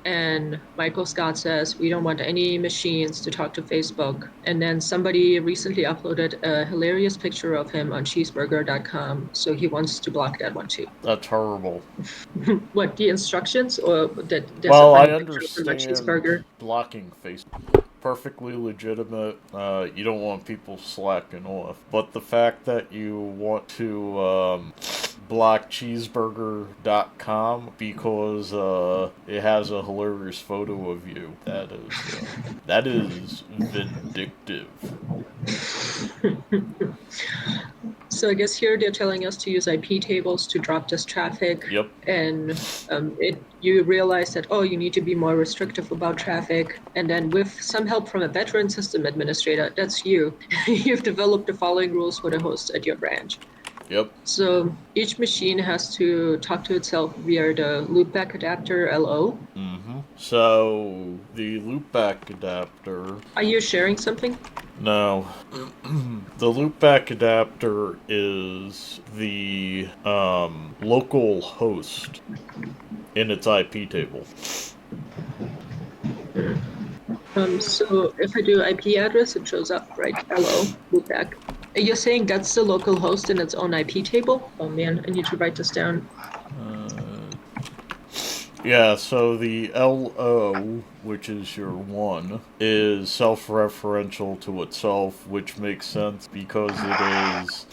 and Michael Scott says, we don't want any machines to talk to Facebook. And then somebody recently uploaded a hilarious picture of him on cheeseburger.com, so he wants to block that one too. That's horrible. What, the instructions, or that there's a Well, I funny picture of him on understand cheeseburger? blocking Facebook. Perfectly legitimate. You don't want people slacking off. But the fact that you want to block cheeseburger.com because it has a hilarious photo of you, that is vindictive. So I guess here they're telling us to use IP tables to drop this traffic, Yep. and you realize that, oh, you need to be more restrictive about traffic. And then with some help from a veteran system administrator, that's you, you've developed the following rules for the hosts at your branch. Yep. So each machine has to talk to itself via the loopback adapter LO. Mm-hmm. So the loopback adapter. Are you sharing something? No. The loopback adapter is the local host in its IP table. So if I do IP address, it shows up, right? LO, loopback. You're saying that's the local host in its own IP table? Oh man, I need to write this down. Yeah, so the LO, which is your 1, is self-referential to itself, which makes sense because it is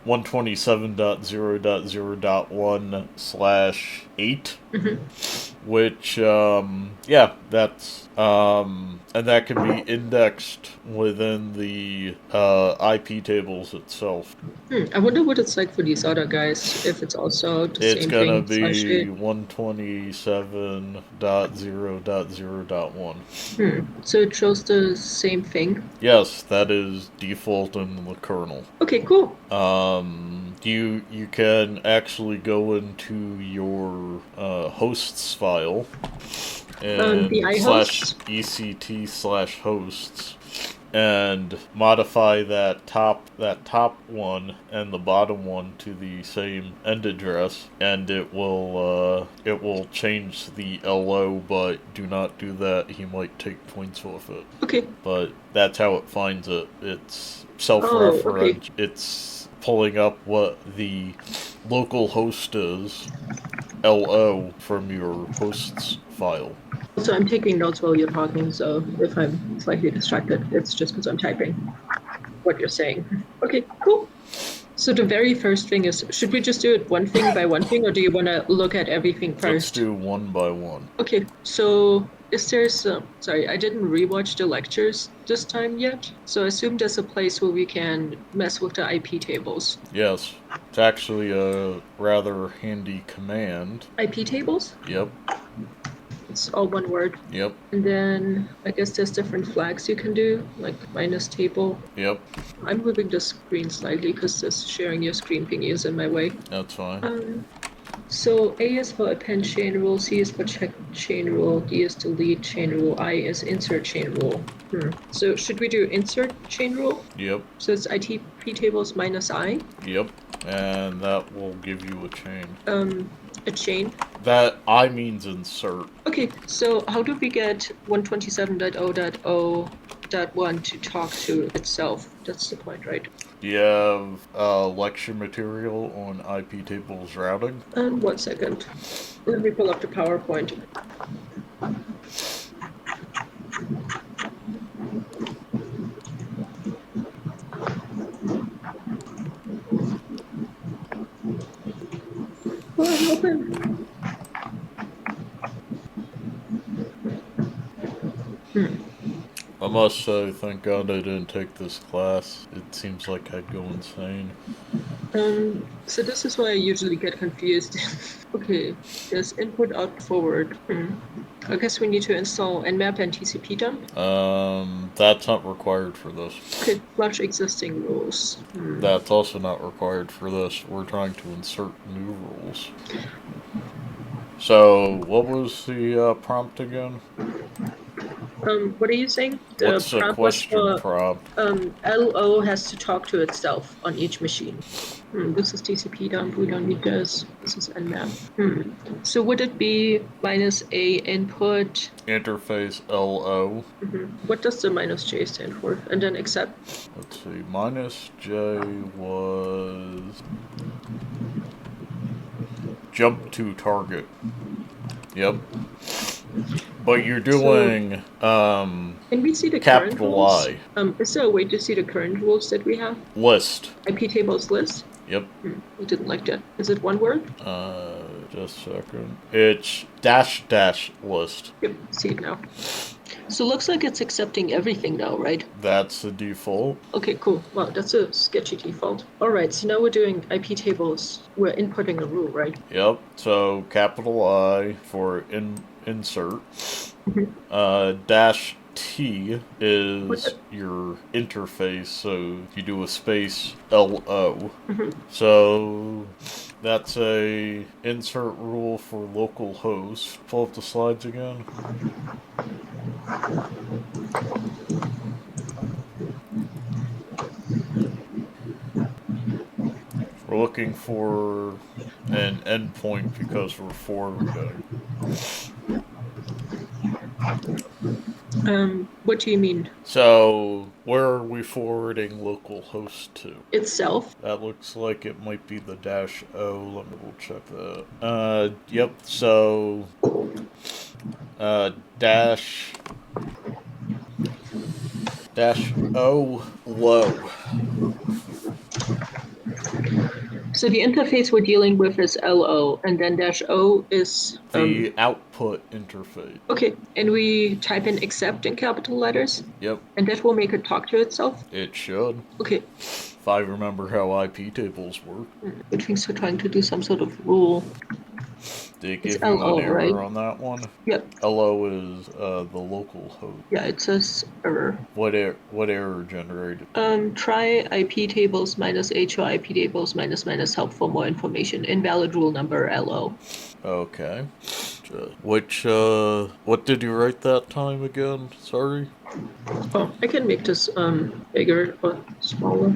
127.0.0.1/8, which, that's, and that can be indexed within the IP tables itself. I wonder what it's like for these other guys, if it's also the It's same gonna thing, slash be it. 127.0.0.1. So it shows the same thing. Yes, that is default in the kernel. Okay, cool. You can actually go into your hosts file and The slash iHosts. ect/hosts and modify that top one and the bottom one to the same end address, and it will change the LO. But do not do that; he might take points off it. Okay. But that's how it finds it. It's Oh, okay. self-referent. It's pulling up what the local host is, LO, from your hosts file. So I'm taking notes while you're talking, so if I'm slightly distracted, it's just because I'm typing what you're saying. Okay, cool. So the very first thing is, should we just do it one thing by one thing, or do you want to look at everything Let's first? do one by one. Okay, so is there some, sorry, I didn't rewatch the lectures this time yet, so I assume there's a place where we can mess with the IP tables. Yes. It's actually a rather handy command. IP tables? Yep. It's all one word. Yep. And then I guess there's different flags you can do, like minus table. Yep. I'm moving the screen slightly because this sharing your screen thingy is in my way. That's fine. So A is for append chain rule, C is for check chain rule, D is delete chain rule, I is insert chain rule. So should we do insert chain rule? Yep. So it's ITP tables minus I. Yep. And that will give you a chain. A chain. That I means insert. Okay, so how do we get 127.0.0.1 to talk to itself? That's the point, right? Do you have lecture material on IP tables routing? 1 second. Let me pull up the PowerPoint. Oh, open. I must say, thank God I didn't take this class. It seems like I'd go insane. So this is why I usually get confused. Okay, there's input, out, forward. I guess we need to install nmap and TCP dump. That's not required for this. Okay, flush existing rules. That's also not required for this. We're trying to insert new rules. So, what was the prompt again? What are you saying? What's the prompt was question for prompt? LO has to talk to itself on each machine. This is TCP dump. We don't need this. This is nmap. So would it be minus a input? Interface LO. What does the minus J stand for? And then accept. Let's see. Minus J was jump to target. Yep. But you're doing Can we see the current capital rules? I. Is there a way to see the current rules that we have? List. iptables list? Yep. I didn't like that. Is it one word? Just a second. It's dash list. Yep, see it now. So looks like it's accepting everything now, right? That's the default. Okay, cool. Wow, that's a sketchy default. All right, so now we're doing iptables. We're inputting a rule, right? Yep. So capital I for insert. Dash T is your interface, so you do a space LO. So that's a insert rule for local host. Pull up the slides again. We're looking for an endpoint because we're forwarding. What do you mean? So, where are we forwarding localhost to? Itself? That looks like it might be the dash O. Let me double check that. Yep, so dash O low. So the interface we're dealing with is LO, and then dash O is the output interface. Okay, and we type in accept in capital letters? Yep. And that will make it talk to itself? It should. Okay. If I remember how iptables work. It thinks we're trying to do some sort of rule. Did it give It's you LO, an error right? on that one? Yep. LO is the local host. Yeah, it says error. What error generated? Try iptables minus h or iptables minus minus help for more information. Invalid rule number LO. Okay. What did you write that time again? Sorry? Oh, I can make this bigger or smaller.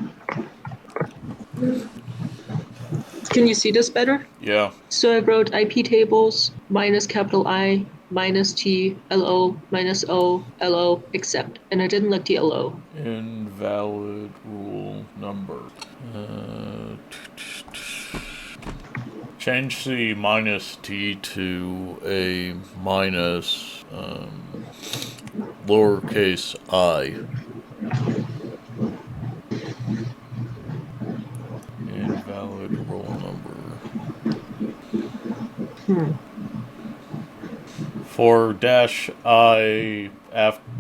Can you see this better? Yeah. So I wrote iptables minus capital I minus T LO minus O LO accept, and I didn't like the LO. Invalid rule number. Change the minus T to a minus lowercase I. Invalid roll number. For dash I,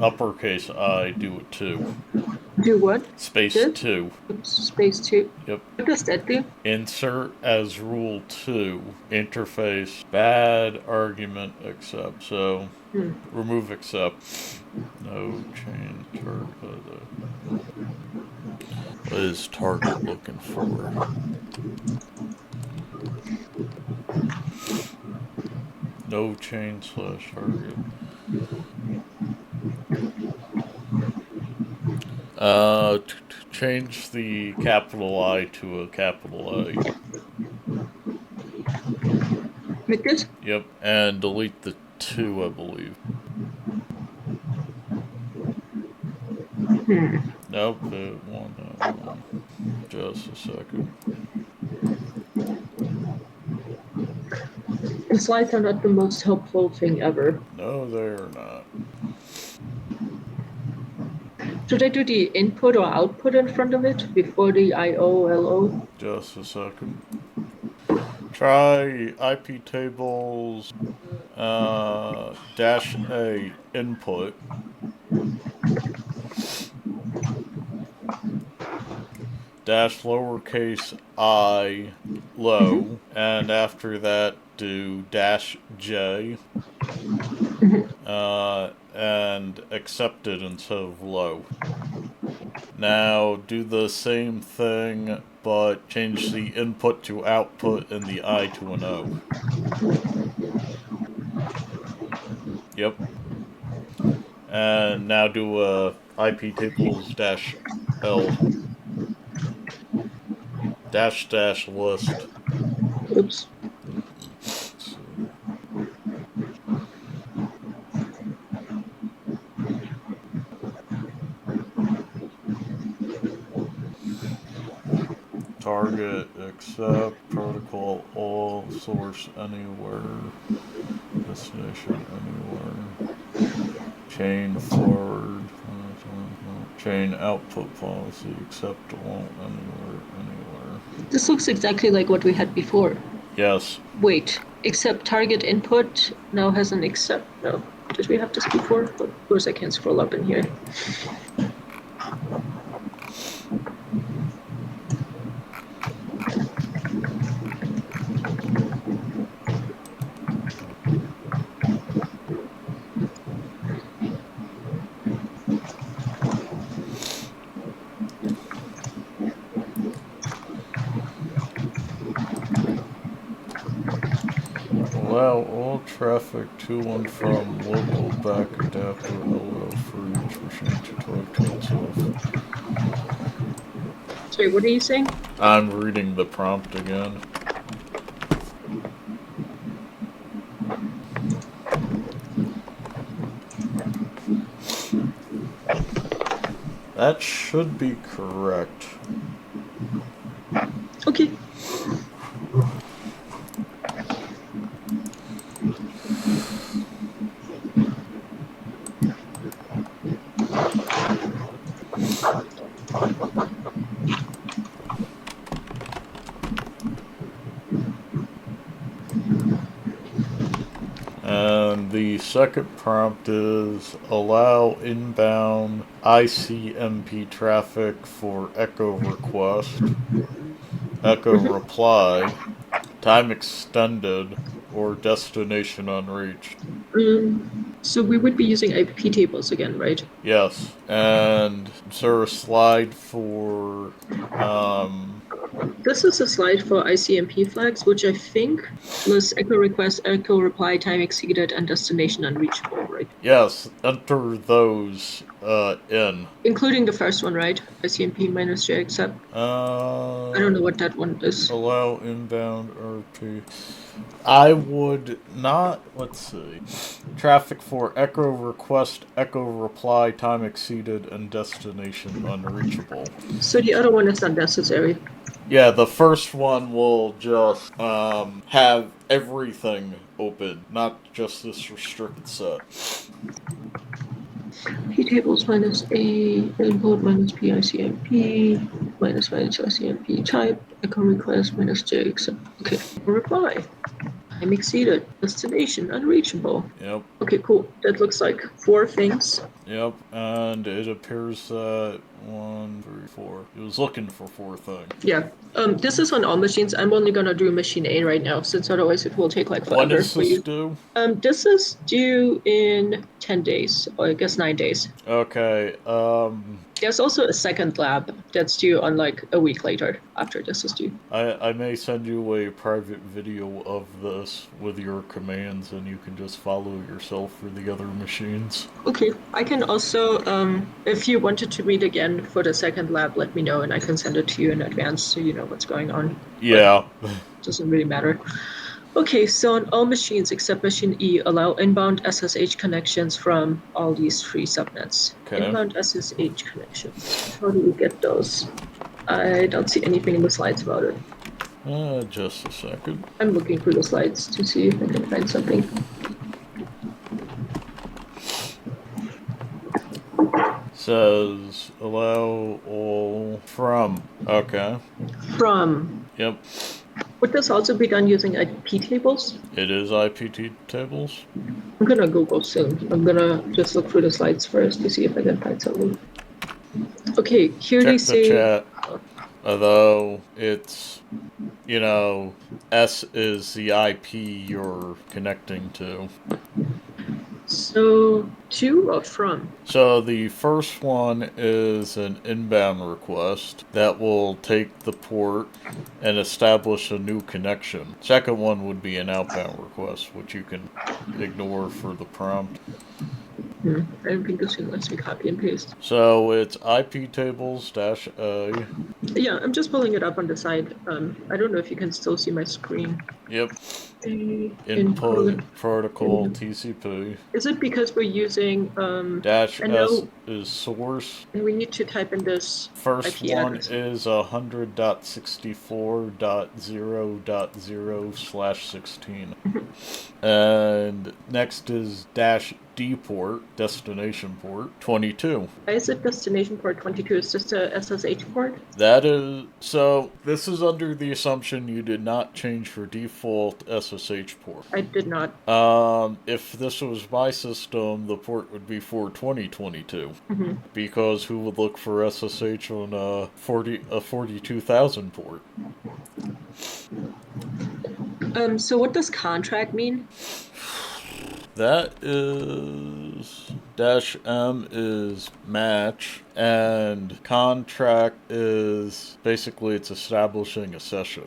uppercase I, do it 2. Do what? Space This? 2. Space 2. Yep. What does that do? Insert as rule 2. Interface bad argument accept. So remove accept. No change target. What is target looking for? No change / target. Change the capital I to a capital A. Like this? Yep, and delete the 2, I believe. Nope, it won't. Just a second. The slides are not the most helpful thing ever. No, they're not. Should I do the input or output in front of it before the IO, LO? Just a second. Try iptables dash A input. Dash lowercase I low, and after that do dash J and accept it instead of low. Now do the same thing, but change the input to output and the I to an O. Yep. And now do a iptables -l --list. Oops. Target, accept, protocol, all, source, anywhere, destination, anywhere, chain forward, chain output policy, accept all, anywhere. This looks exactly like what we had before. Yes. Wait, except target input now has an except. No, did we have this before? But of course I can't scroll up in here. Allow all traffic to and from local back adapter allow for each machine to talk to itself. Sorry, what are you saying? I'm reading the prompt again. That should be correct. Okay. And the second prompt is allow inbound ICMP traffic for echo request, echo reply, time extended, or destination unreached. So we would be using iptables again, right? Yes. And is there a slide for This is a slide for ICMP flags, which I think lists echo request, echo reply, time exceeded, and destination unreachable, right? yes, enter those in. Including the first one, right? ICMP minus J accept. I don't know what that one is. Allow inbound RP. I would not, let's see. Traffic for echo request, echo reply, time exceeded, and destination unreachable. So the other one is unnecessary. Yeah, the first one will just have everything open, not just this restricted set. P-tables minus A, input minus PICMP, minus ICMP type, echo request minus J accept. Okay, reply. Time exceeded. Destination unreachable. Yep. Okay, cool. That looks like 4 things. Yep, and it appears that 1, 3, 4. It was looking for 4 things. Yeah. This is on all machines. I'm only gonna do machine A right now, since otherwise it will take like forever. When is this due? This is due in 10 days, or I guess 9 days. Okay, There's also a second lab that's due on like a week later after this is due. I may send you a private video of this with your commands, and you can just follow yourself for the other machines. Okay, I can also, if you wanted to read again for the second lab, let me know and I can send it to you in advance so you know what's going on. Yeah. Doesn't really matter. Okay, so on all machines except machine E, allow inbound SSH connections from all these 3 subnets. Okay. Inbound SSH connections. How do we get those? I don't see anything in the slides about it. Just a second. I'm looking through the slides to see if I can find something. Says allow all from. Okay. From. Yep. Would this also be done using iptables? It is iptables. I'm gonna Google soon. I'm gonna just look through the slides first to see if I can find something. Okay, here Check they the say. chat. Although it's, you know, S is the IP you're connecting to. So, to or from? So the first one is an inbound request that will take the port and establish a new connection. Second one would be an outbound request, which you can ignore for the prompt. I don't think this thing lets me copy and paste. So it's iptables-a. Yeah, I'm just pulling it up on the side. I don't know if you can still see my screen. Yep. A Input protocol TCP. Is it because we're using Dash I S know, is source. and we need to type in this First IP one address. is 100.64.0.0/16. And next is dash D port, destination port, 22. Why is it destination port 22? It's just a SSH port? That is, so this is under the assumption you did not change your default SSH port. I did not. If this was my system, the port would be 42022. Mm-hmm. Because who would look for SSH on a 42,000 port? So what does contract mean? That is dash M is match, and contract is basically it's establishing a session.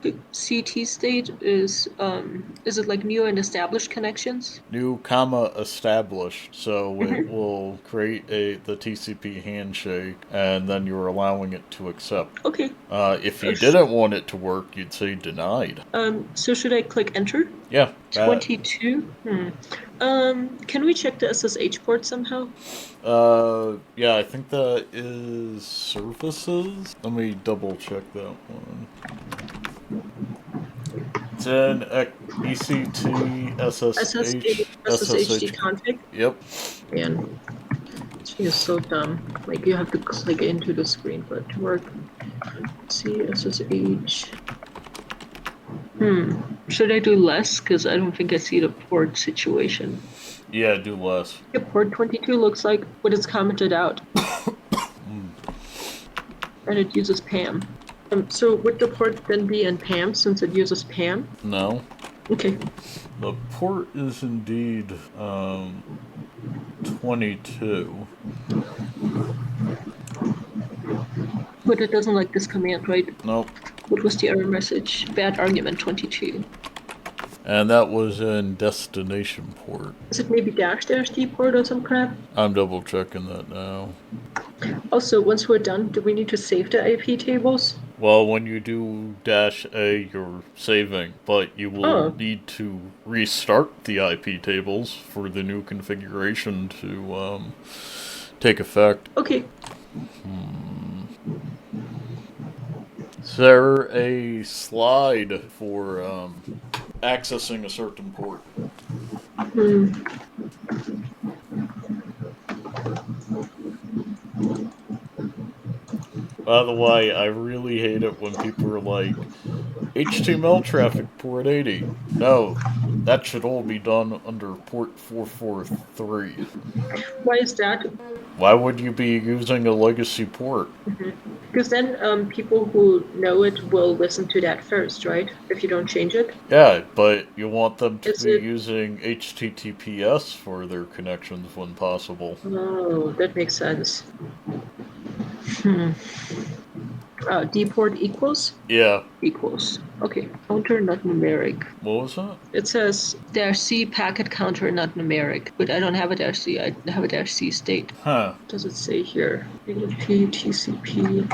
The CT state is it like new and established connections? New comma established, so it will create the TCP handshake, and then you're allowing it to accept. Okay. If you didn't want it to work, you'd say denied. So should I click enter? Yeah. 22? Can we check the SSH port somehow? Yeah, I think that is services. Let me double check that one. It's in ECT SSH SSHD config. Yep. Man, this thing is so dumb. Like you have to click into the screen for it to work. See SSH. Should I do less? Because I don't think I see the port situation. Yeah, do less. Yeah, port 22 looks like what it's commented out. And it uses PAM. So would the port then be in PAM since it uses PAM? No. Okay. The port is indeed 22. But it doesn't like this command, right? Nope. What was the error message? Bad argument 22. And that was in destination port. Is it maybe --D port or some crap? I'm double checking that now. Also, once we're done, do we need to save the IP tables? Well, when you do -A, you're saving, but you will need to restart the IP tables for the new configuration to take effect. Okay. Is there a slide for accessing a certain port? By the way, I really hate it when people are like, HTML traffic port 80. No, that should all be done under port 443. Why is that? Why would you be using a legacy port? Because then people who know it will listen to that first, right? If you don't change it. Yeah, but you want them to Is be it- using HTTPS for their connections when possible. Oh, that makes sense. Dport equals? Yeah. Equals. Okay. Counter not numeric. What was that? It says -C packet counter not numeric, but I don't have a -C. I have a -C state. Huh. What does it say here? PGP, TCP.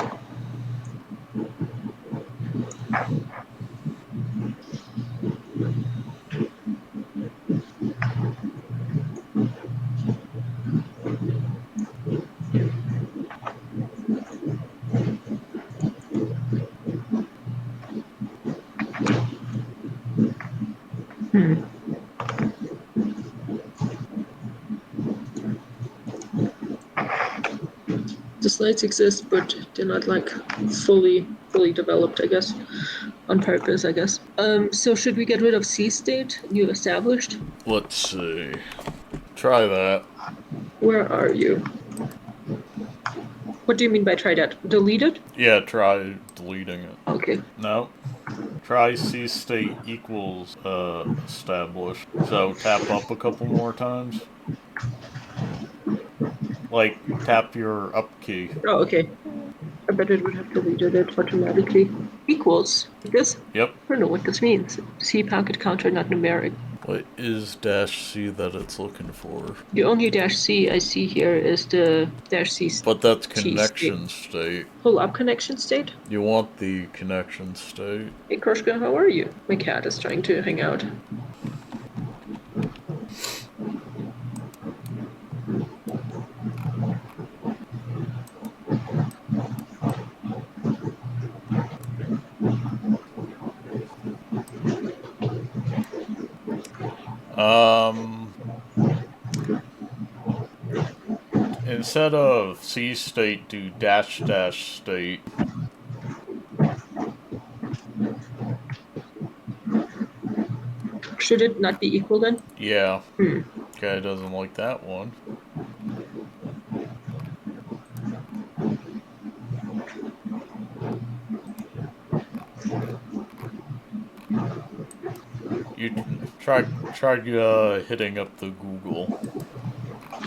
The slides exist, but they're not like fully developed, I guess, on purpose, I guess. So should we get rid of C state, new established? Let's see. Try that. Where are you? What do you mean by try that? Delete it? Yeah, try deleting it. Okay. No. Try C state equals established. So tap up a couple more times. Like, tap your up key. Oh, okay. I bet it would have deleted it automatically. Equals. This? Yep. I don't know what this means. C packet counter not numeric. What is -C that it's looking for? The only -C I see here is the -C. But that's T connection state. Pull up connection state. You want the connection state. Hey Kroshka, how are you? My cat is trying to hang out. Instead of C state, do -- state. Should it not be equal then? Yeah. Guy doesn't like that one. You try hitting up the Google.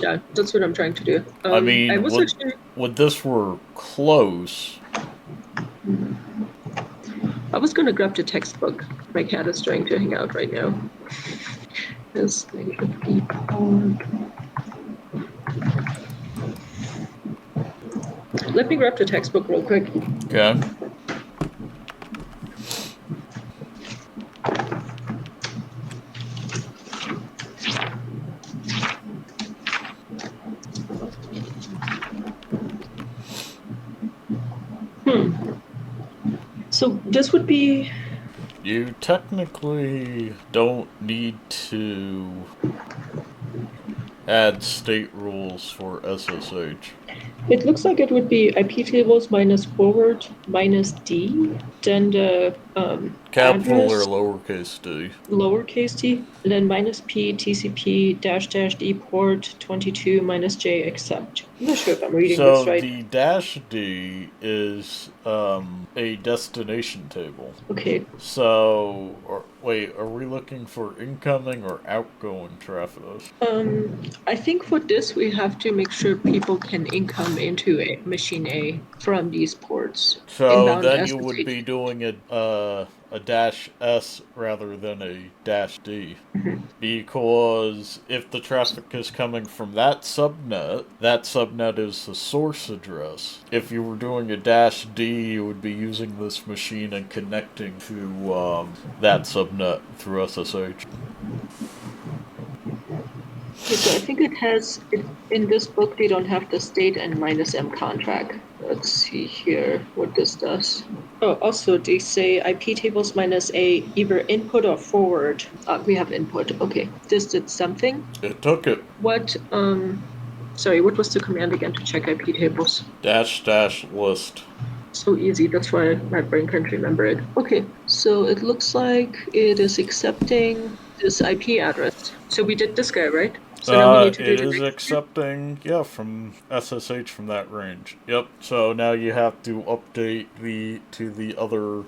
Yeah, that's what I'm trying to do. I mean, would this were close. I was gonna grab the textbook. My cat is trying to hang out right now. Let me grab the textbook real quick. Okay. So this would be... You technically don't need to add state rules for SSH. It looks like it would be iptables minus forward minus D, then the capital address, or lowercase d. Lowercase d, and then minus P TCP --D port 22 minus J accept. I'm not sure if I'm reading this right. So the -D is a destination table. Okay. So, wait, are we looking for incoming or outgoing traffic? I think for this we have to make sure people can income into a machine A from these ports. So then you would be doing a -S rather than a -D. Because if the traffic is coming from that subnet is the source address. If you were doing a -D, you would be using this machine and connecting to that subnet through SSH. So I think it has, in this book, they don't have the state and -M contract. Let's see here what this does. Oh, also they say iptables -A, either input or forward. We have input. Okay, this did something. It took it. What, sorry, what was the command again to check iptables? --list. So easy, that's why my brain can't remember it. Okay, so it looks like it is accepting this IP address. So we did this guy, right? So now we need to do it is accepting, from SSH from that range. Yep. So now you have to update to the other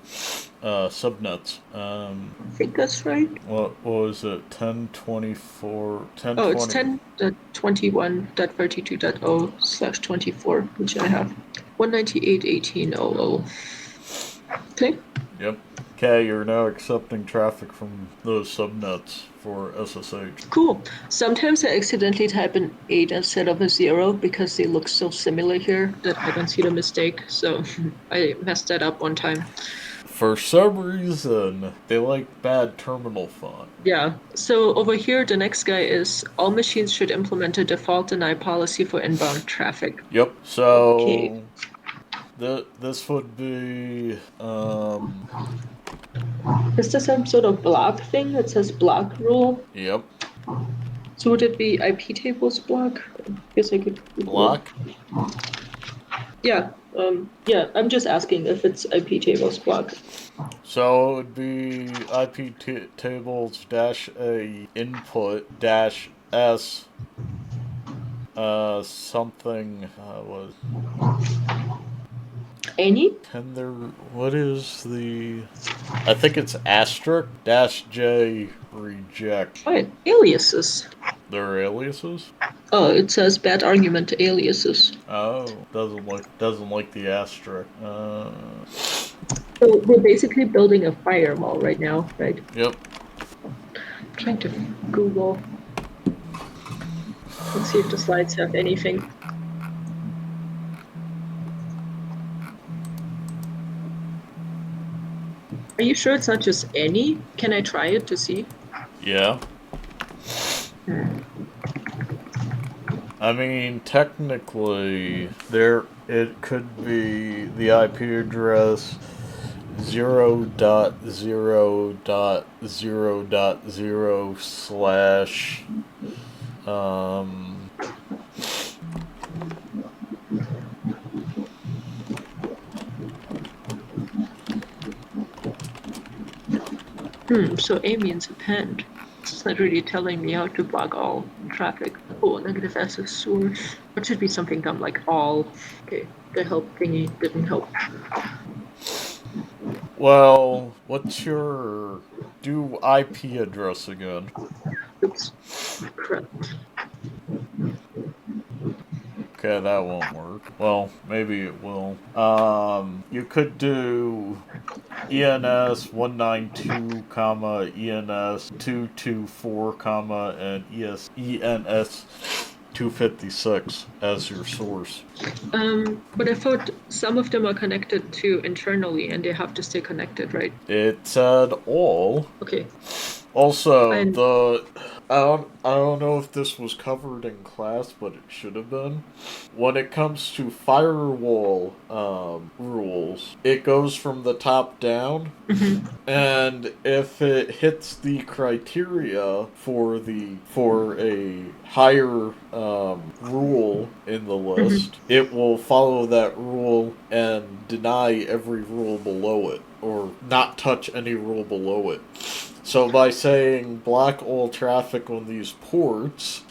subnets. I think that's right. What was it? 1024. Oh, it's 10.21.32.0/24, which I have. 198.18.00. Okay. Yep. Okay, you're now accepting traffic from those subnets for SSH. Cool. Sometimes I accidentally type an 8 instead of a 0 because they look so similar here that I don't see the mistake. So I messed that up one time. For some reason, they like bad terminal font. Yeah. So over here, the next guy is all machines should implement a default deny policy for inbound traffic. Yep. So okay. This would be Is this some sort of block thing? It says block rule. Yep. So would it be iptables block? I guess I could block. Yeah. Yeah. I'm just asking if it's iptables block. So it would be iptables -A input -S something was. Any? What is the... I think it's asterisk -J reject. Right. Aliases. They're aliases? Oh, it says bad argument aliases. Oh, doesn't like the asterisk. So we're basically building a firewall right now, right? Yep. Trying to Google. Let's see if the slides have anything. Are you sure it's not just any? Can I try it to see? Yeah. I mean, technically, it could be the IP address 0.0.0.0 slash So A means append. It's not really telling me how to block all traffic. Oh, negative S is source. It should be something dumb like all. Okay, the help thingy didn't help. Well, what's your do IP address again? Oops, crap. Okay, that won't work. Well, maybe it will. You could do ENS 192, ENS 224, and ENS 256 as your source. But I thought some of them are connected to internally and they have to stay connected, right? It said all. Okay. Also, I don't know if this was covered in class, but it should have been. When it comes to firewall rules, it goes from the top down, and if it hits the criteria for a higher rule in the list, it will follow that rule and deny every rule below it, or not touch any rule below it. So by saying block all traffic on these ports,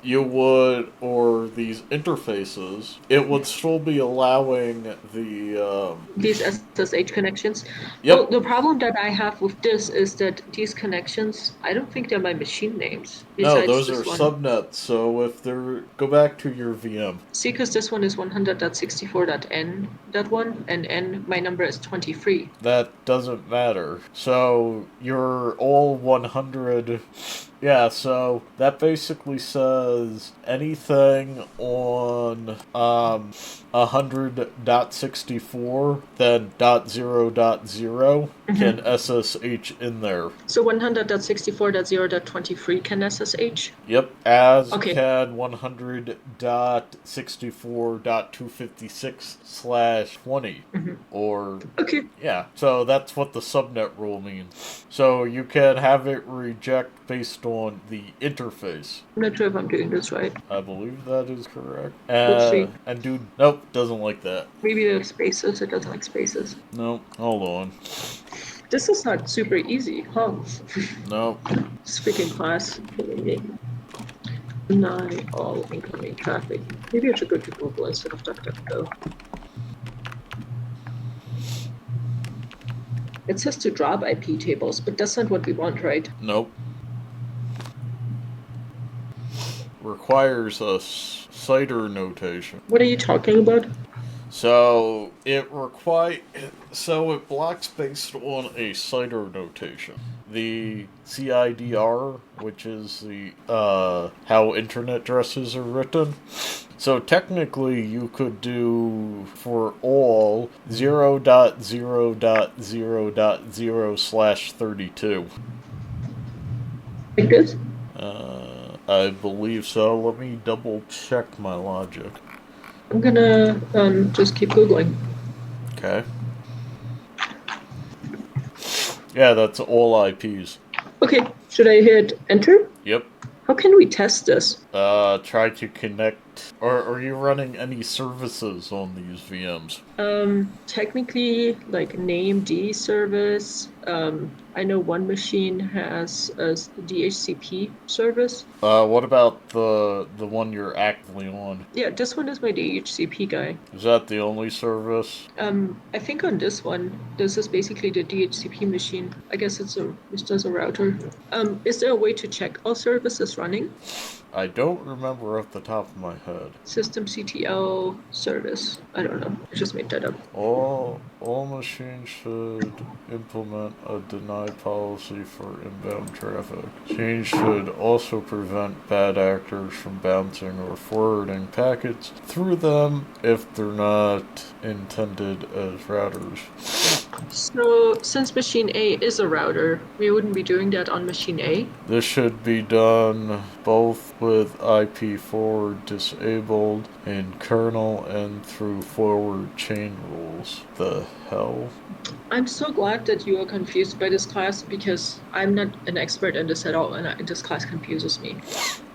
you would, or these interfaces, it would still be allowing the these SSH connections. Yep. Well, the problem that I have with this is that these connections, I don't think they're my machine names. No, those are subnets. So if they're go back to your VM. See, because this one is 100.64.n.1, and n, my number is 23. That doesn't matter. So you're all 100. Yeah, so that basically says anything on 100.64, then .0.0 can SSH in there. So 100.64.0.23 can SSH? Yep, as can 100.64.256/20. Or yeah, so that's what the subnet rule means. So you can have it reject based on the interface. I'm not sure if I'm doing this right. I believe that is correct. And dude, nope, doesn't like that. Maybe there's spaces. It doesn't like spaces. Nope, hold on. This is not super easy, huh? Nope. This freaking class killing me. Deny all incoming traffic. Maybe I should go to Google instead of DuckDuckGo. It says to drop IP tables, but that's not what we want, right? Nope. Requires a CIDR notation. What are you talking about? So it blocks based on a CIDR notation. The CIDR, which is the how internet addresses are written. So technically you could do for all 0.0.0.0/32. Like this? I believe so. Let me double check my logic. I'm gonna just keep Googling. Okay. Yeah, that's all IPs. Okay, should I hit enter? Yep. How can we test this? Try to connect. Or are you running any services on these VMs? Technically, like named service. I know one machine has a DHCP service. What about the one you're actively on? Yeah, this one is my DHCP guy. Is that the only service? I think on this one, this is basically the DHCP machine. I guess it's just a router. Is there a way to check all services running? I don't don't remember off the top of my head. Systemctl service. I don't know. I just made that up. All machines should implement a deny policy for inbound traffic. Machines should also prevent bad actors from bouncing or forwarding packets through them if they're not intended as routers. So, since machine A is a router, we wouldn't be doing that on machine A? This should be done both with IP forward disabled in kernel and through forward chain rules. The hell? I'm so glad that you are confused by this class because I'm not an expert in this at all, and this class confuses me.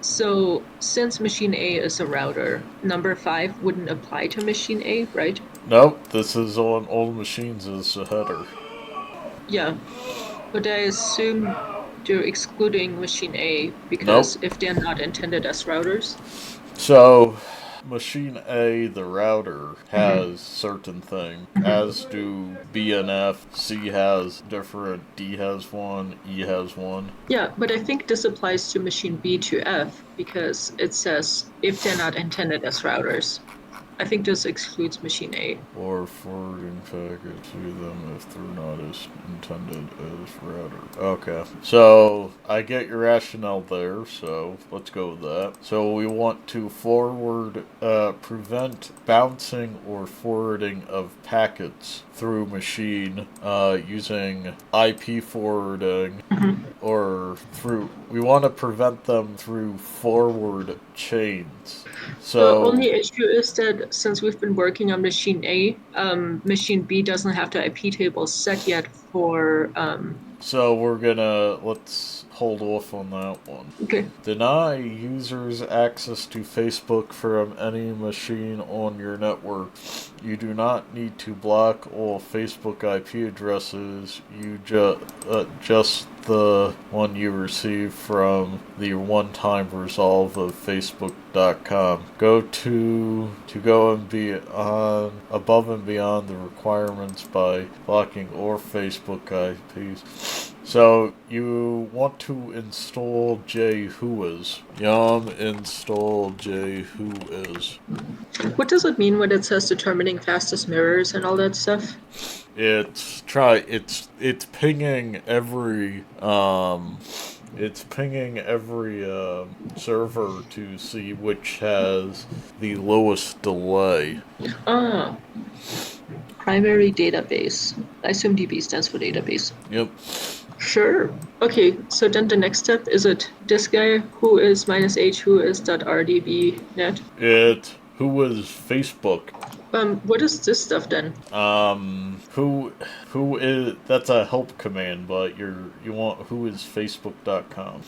So, since machine A is a router, number 5 wouldn't apply to machine A, right? Nope, this is on old machines as a header. Yeah, but I assume you're excluding machine A because if they're not intended as routers. So, machine A, the router, has certain things, as do B and F. C has different, D has one, E has one. Yeah, but I think this applies to machine B to F because it says if they're not intended as routers. I think this excludes machine A. Or forwarding packets to them if they're not as intended as router. Okay. So, I get your rationale there, so let's go with that. So, we want to prevent bouncing or forwarding of packets through machine using IP forwarding or we want to prevent them through forward chains. The only issue is that since we've been working on machine A, machine B doesn't have the IP table set yet for... So let's hold off on that one. Okay. Deny users access to Facebook from any machine on your network. You do not need to block all Facebook IP addresses. You just the one you receive from the one-time resolve of Facebook.com. Go and be on above and beyond the requirements by blocking all Facebook IPs. So you want to install jwhois. Yum install jwhois. What does it mean when it says determining fastest mirrors and all that stuff? It's pinging every server to see which has the lowest delay. Primary database. I assume DB stands for database. Yep. Sure. Okay, so then the next step, is it this guy who is -h who is .rdb net? Who is Facebook? What is this stuff then? Who is, that's a help command, but you want who is Facebook.com.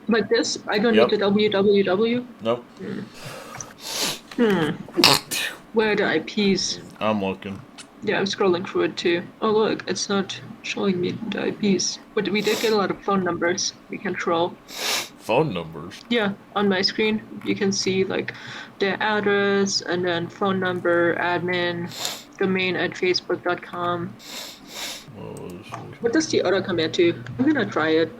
Like this? I don't need the www? Nope. Where are the IPs? I'm looking. Yeah, I'm scrolling through it too. Oh look, it's not showing me the IPs. But we did get a lot of phone numbers we can troll. Phone numbers? Yeah, on my screen you can see like their address and then phone number, admin, domain at facebook.com. What does the other command do? I'm gonna try it.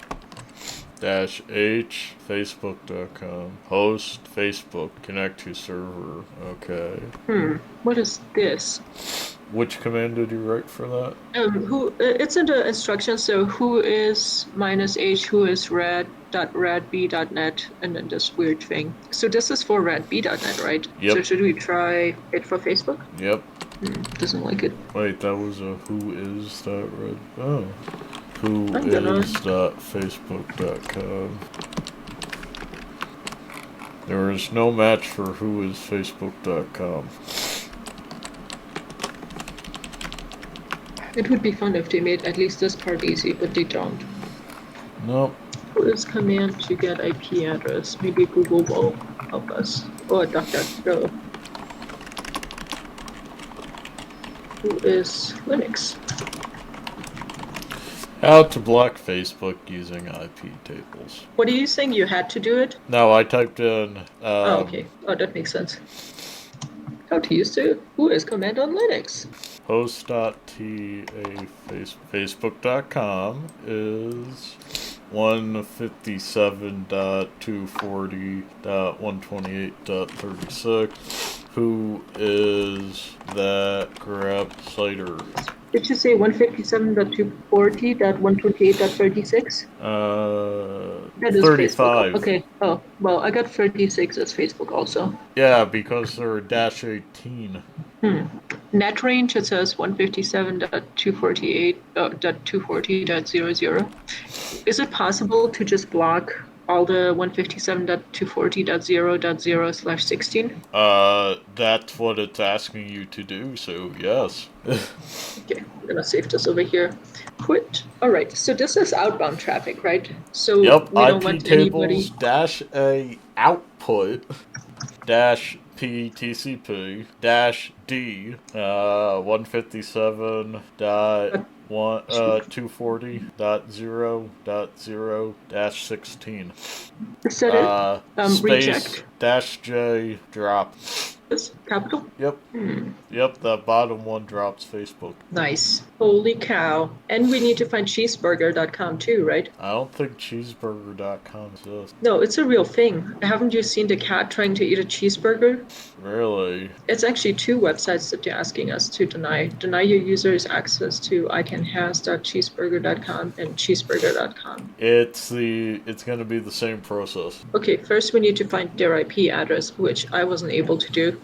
-h facebook.com host Facebook connect to server. Okay. What is this? Which command did you write for that? It's in the instructions. So who is -h who is rad.radb.net and then this weird thing. So this is for radb.net, right? Yep. So should we try it for Facebook? Yep. Doesn't like it. Wait, that was a who is that red? Oh. Who is .facebook.com. There is no match for who is Facebook.com. It would be fun if they made at least this part easy, but they don't. Nope. Who is command to get IP address? Maybe Google will help us. Or DuckDuckGo. Who is Linux? How to block Facebook using IP tables. What are you saying? You had to do it? No, I typed in... oh, okay. Oh, that makes sense. How to use it? Who is command on Linux? Host.ta Facebook.com is 157.240.128.36. Who is that grep citer? Did you say 157.240.128.36? That is 35. Facebook. Okay. Oh, well, I got 36 as Facebook also. Yeah, because they're -18. Net range, it says 157.248.240.00. Is it possible to just block all the 157.240.0.0/16? That's what it's asking you to do, so yes. Okay, I'm gonna save this over here. Quit. All right, so this is outbound traffic, right? So Yep, we don't want anybody. iptables-a output dash p tcp dash d 157 dot 240.0.0-16 Is that it? space Reject. -j drop. This capital. Yep. Yep, the bottom one drops Facebook. Nice. Holy cow. And we need to find cheeseburger.com too, right? I don't think cheeseburger.com exists. No, it's a real thing. Haven't you seen the cat trying to eat a cheeseburger? Really? It's actually two websites that they're asking us to deny. Deny your users access to icanhas.cheeseburger.com and cheeseburger.com. It's gonna be the same process. Okay, first we need to find their IP address, which I wasn't able to do.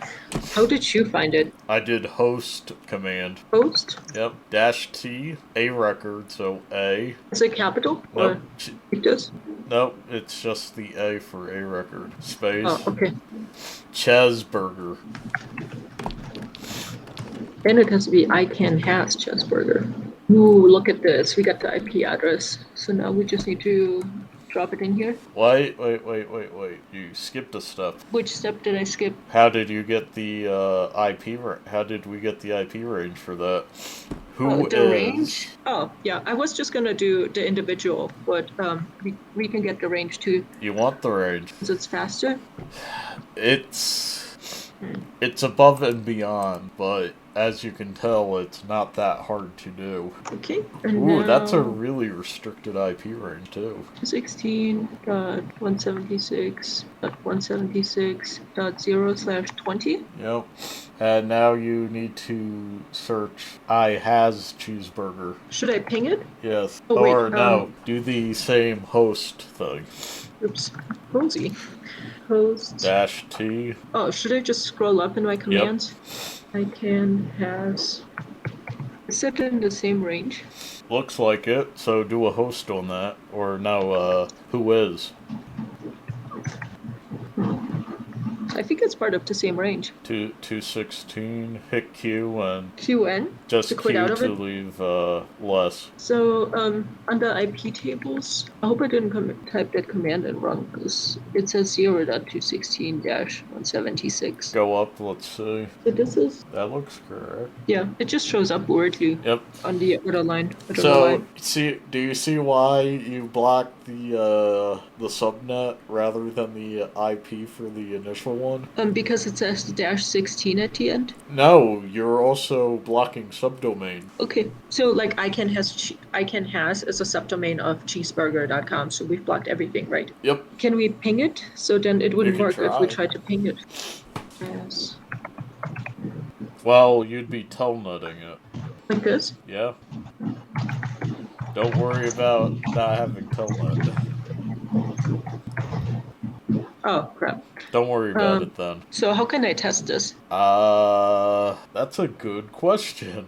How did you find it? I did host command. Host? Yep. -t a record, so A. Is it capital? Nope. Or it does? Nope, it's just the A for a record. Space. Oh, okay. Chesburger. Then it has to be icanhas cheeseburger. Ooh, look at this. We got the IP address. So now we just need to drop it in here. Wait. You skipped a step. Which step did I skip? How did you get the IP? How did we get the IP range for that? Who the is? range? Oh, yeah. I was just gonna do the individual, but we can get the range too. You want the range? Because it's faster. It's above and beyond, but as you can tell, it's not that hard to do. Okay. Ooh, that's a really restricted IP range too. 16.176.176.0/20. Yep. And now you need to search I has cheeseburger. Should I ping it? Yes. Oh, wait, or no, do the same host thing. Oops. Cozy. Host. -t. Oh, should I just scroll up in my commands? Yep. icanhas. Is it in the same range? Looks like it, so do a host on that. Or no, who is? I think it's part of the same range. 216, hit Q and QN? just to quit Q out of to it? leave less. So under IP tables, I hope I didn't type that command in wrong because it says 0.216-176. Go up, let's see. So this is... That looks correct. Yeah, it just shows up weirdly. Yep. On the other line. So, do you see why you blocked the subnet rather than the IP for the initial one? Because it says -16 at the end? No, you're also blocking subdomain. Okay, so like icanhas is a subdomain of cheeseburger.com, so we've blocked everything, right? Yep. Can we ping it? So then it wouldn't work if we try. tried to ping it. Yes. Well, you'd be telnetting it. Like this? Yeah. Don't worry about not having telnet. Oh, crap. Don't worry about it then. So how can I test this? That's a good question.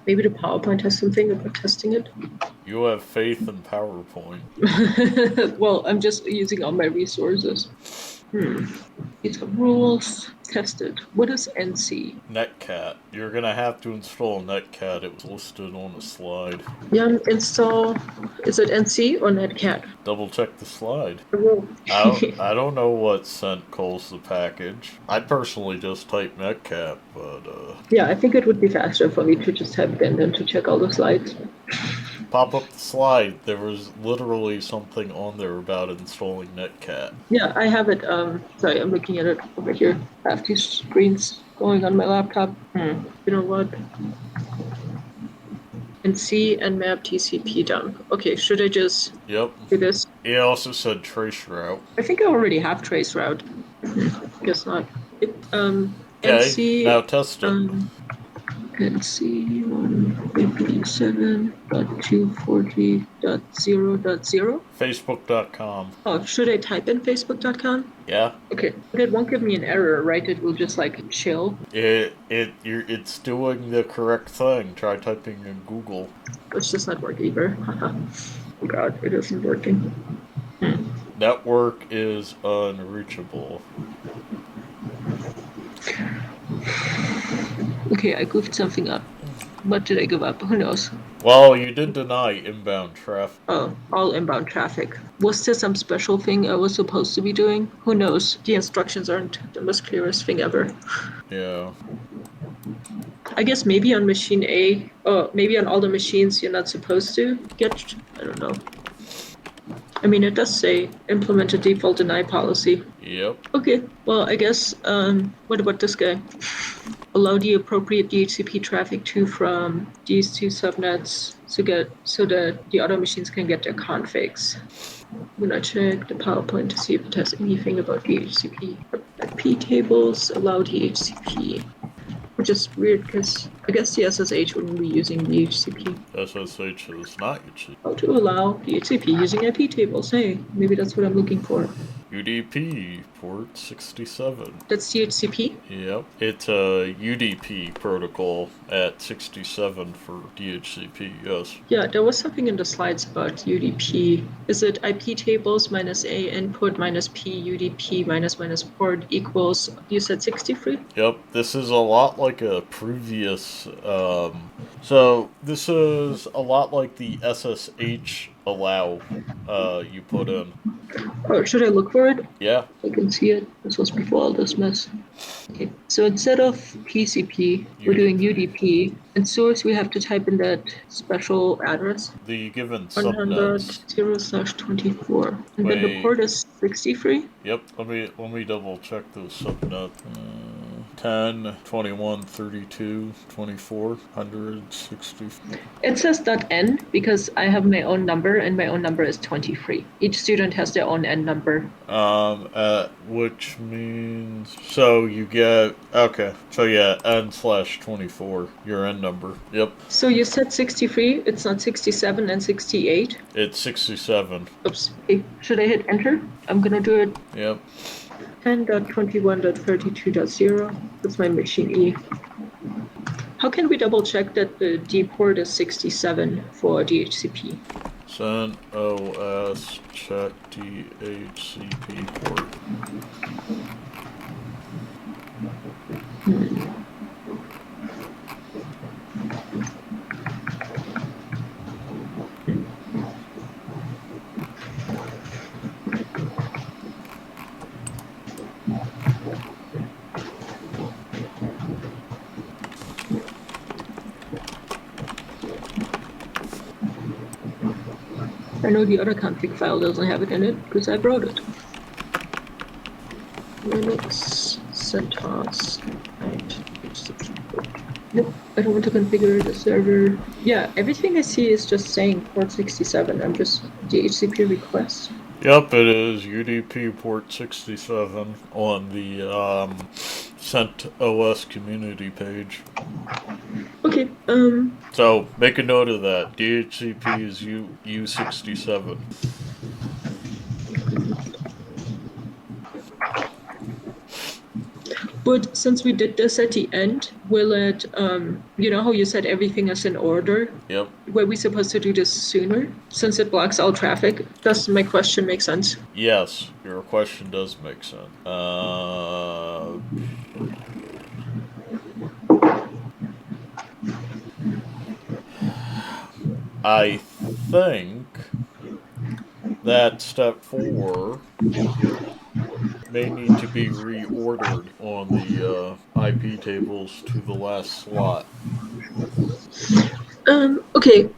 Maybe the PowerPoint has something about testing it? You have faith in PowerPoint. Well, I'm just using all my resources. These are rules. Tested. What is NC? Netcat. You're gonna have to install Netcat. It was listed on the slide. Yeah, install. Is it NC or Netcat? Double check the slide. I will. I don't know what Cent calls the package. I personally just type Netcat, but Yeah, I think it would be faster for me to just type it in than to check all the slides. Pop up the slide. There was literally something on there about installing Netcat. Yeah, I have it. Sorry, I'm looking at it over here. I have two screens going on my laptop. You know what? And C and map TCP dump. Okay, should I just Yep. do this? It also said trace route. I think I already have traceroute. Guess not. Okay, NC now test it. NC 157.240.0.0. Facebook.com. Oh, should I type in facebook.com? Yeah. Okay, but it won't give me an error, right? It will just like chill. It's doing the correct thing. Try typing in Google. It's just not work either. Oh god, it isn't working. Network is unreachable. Okay, I goofed something up. What did I give up? Who knows? Well, you did deny inbound traffic. Oh, all inbound traffic. Was there some special thing I was supposed to be doing? Who knows? The instructions aren't the most clearest thing ever. Yeah. I guess maybe on machine A, or maybe on all the machines you're not supposed to get, I don't know. I mean, it does say implement a default deny policy. Yep. Okay, well, I guess, what about this guy? Allow the appropriate DHCP traffic to from these two subnets so that the other machines can get their configs. I'm gonna check the PowerPoint to see if it has anything about DHCP. iptables, allow DHCP. Which is weird because I guess the SSH wouldn't be using DHCP. SSH is not UDP. How to allow DHCP using iptables? Hey, maybe that's what I'm looking for. UDP port 67. That's DHCP? Yep. It's a UDP protocol at 67 for DHCP, yes. Yeah, there was something in the slides about UDP. Is it iptables minus A input minus P UDP minus port equals, you said 63? Yep, this is a lot like a previous, so this is a lot like the SSH allow you put in. Or should I look for it? Yeah. I can see it. This was before all this mess. Okay, so instead of PCP, we're doing UDP. In source, we have to type in that special address. The given 100 subnets. 0/24. And then the port is 63? Yep, let me double check those subnets. 10, 21, 32, 24, 160. It says .n because I have my own number and my own number is 23. Each student has their own n number. Which means, so you get, okay, so yeah, n/24, your n number. Yep. So you said 63, it's not 67 and 68? It's 67. Oops. Okay. Should I hit enter? I'm gonna do it. Yep. 10.21.32.0. That's my machine E. How can we double check that the D port is 67 for DHCP? CentOS check DHCP port. I know the other config file doesn't have it in it because I wrote it. Linux CentOS. Right. Nope, I don't want to configure the server. Yeah, everything I see is just saying port 67. I'm just DHCP request. Yep, it is UDP port 67 on the CentOS community page. Okay, So make a note of that. DHCP is U67. but since we did this at the end, will it, you know how you said everything is in order? Yep. Were we supposed to do this sooner? Since it blocks all traffic? Does my question make sense? Yes, your question does make sense. I think that step 4 may need to be reordered on the iptables to the last slot. Okay.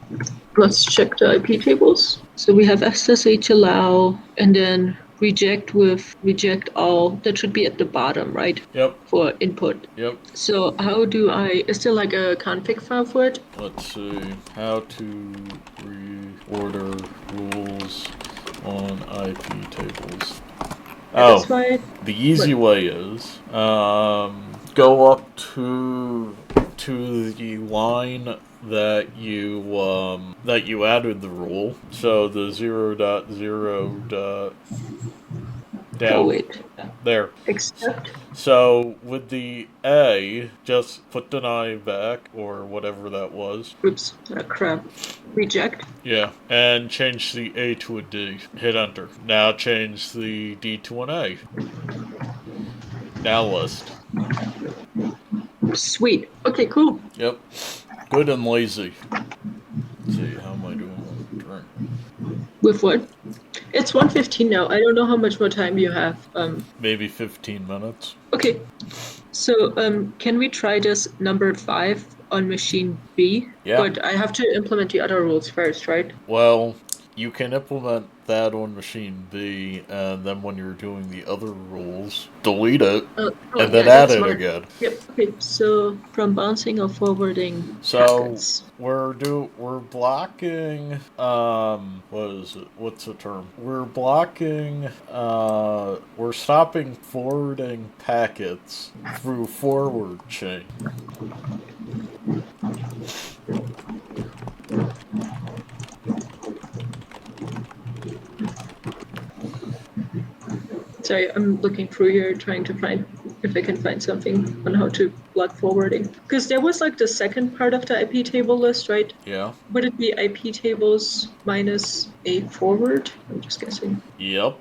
Let's check the IP tables. So we have SSH allow and then reject with reject all. That should be at the bottom, right? Yep. For input. Yep. So how do is there like a config file for it? Let's see. How to reorder rules on IP tables. That's why. The easy way is go up to the line that you added the rule. So the 0.0. Oh wait. There. Except. So with the A, just put the 9 back or whatever that was. Oops. Crap. Reject. Yeah, and change the A to a D. Hit enter. Now change the D to an A. Now list. Sweet. Okay, cool. Yep. Good and lazy. Let's see, how am I doing with drink? With what? It's 1:15 now. I don't know how much more time you have. Maybe 15 minutes. Okay. So, can we try this number 5 on machine B? Yeah. But I have to implement the other rules first, right? Well, you can implement that on machine B, and then when you're doing the other rules, delete it, and then add it again. Yep. Okay. So from bouncing or forwarding packets. We're blocking. What is it? What's the term? We're blocking. We're stopping forwarding packets through forward chain. Sorry, I'm looking through here trying to find if I can find something on how to block forwarding. Because there was like the second part of the IP table list, right? Yeah. Would it be IP tables minus a forward? I'm just guessing. Yep.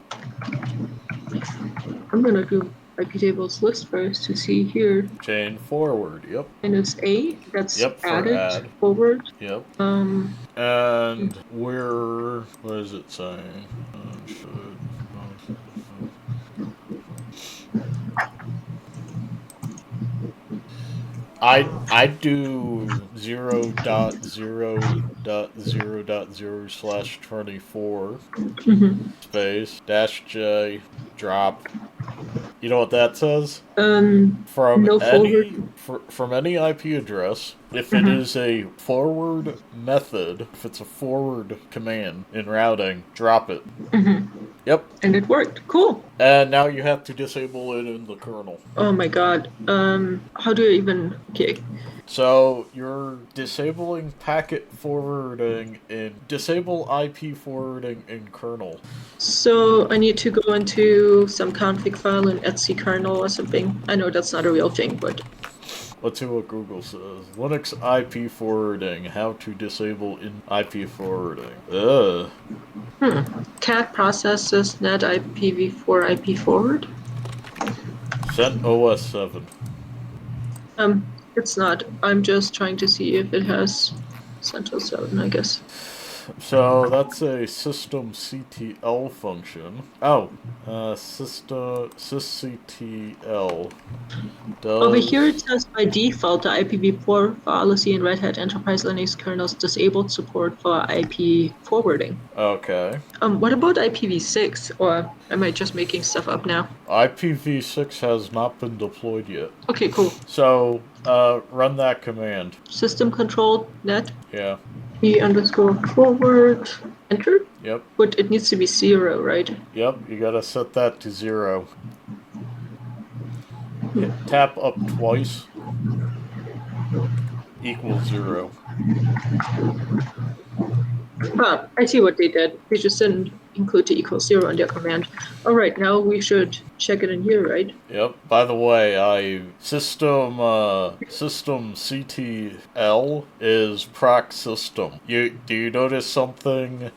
I'm gonna do IP tables list first to see here. Chain forward. Yep. Minus a. That's added add. Forward. Yep. And we're what is it saying? I'd do 0.0.0.0/24 space -J drop. You know what that says? From no from any IP address, if it is a forward method, if it's a forward command in routing, drop it. Yep. And it worked. Cool. And now you have to disable it in the kernel. Oh my god. How do I even... Okay. So you're disabling packet forwarding disable IP forwarding in kernel. So I need to go into some config file in etc kernel or something. I know that's not a real thing, but... Let's see what Google says. Linux IP forwarding. How to disable in IP forwarding. Cat processes net IPv4 IP forward. CentOS 7. It's not. I'm just trying to see if it has CentOS 7, I guess. So that's a systemctl function. sysctl. Over here it says by default the IPv4 policy in Red Hat Enterprise Linux kernels disabled support for IP forwarding. Okay. What about IPv6? Or am I just making stuff up now? IPv6 has not been deployed yet. Okay, cool. So run that command. System control net. Yeah. E_forward. Enter. Yep. But it needs to be 0, right? Yep. You gotta set that to 0. Tap up twice. Equals 0. Ah, I see what they did. They just didn't include the =0 in their command. All right, now we should check it in here, right? Yep. By the way, systemctl is proc system. Do you notice something?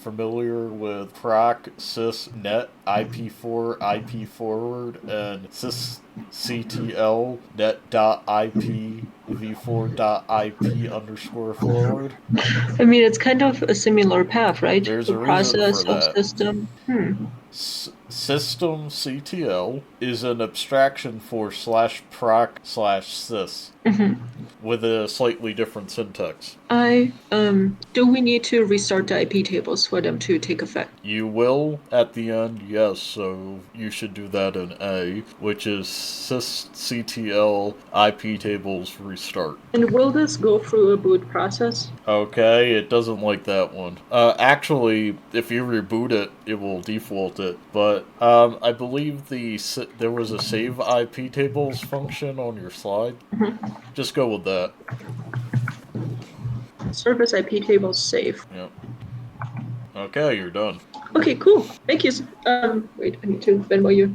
Familiar with proc sysnet IP4 IP forward and sysctl net.ipv4.ip_forward? I mean, it's kind of a similar path, right? There's the a reason process for of that. system. systemctl is an abstraction for /proc/sys with a slightly different syntax. Do we need to restart the IP tables for them to take effect? You will at the end, yes, so you should do that in A, which is sysctl iptables restart. And will this go through a boot process? Okay, it doesn't like that one. Actually, if you reboot it, it will default it. But I believe there was a save iptables function on your slide. Just go with that. Service IP tables save. Yep. Okay, you're done. Okay, cool. Thank you. Wait, I need to Venmo you.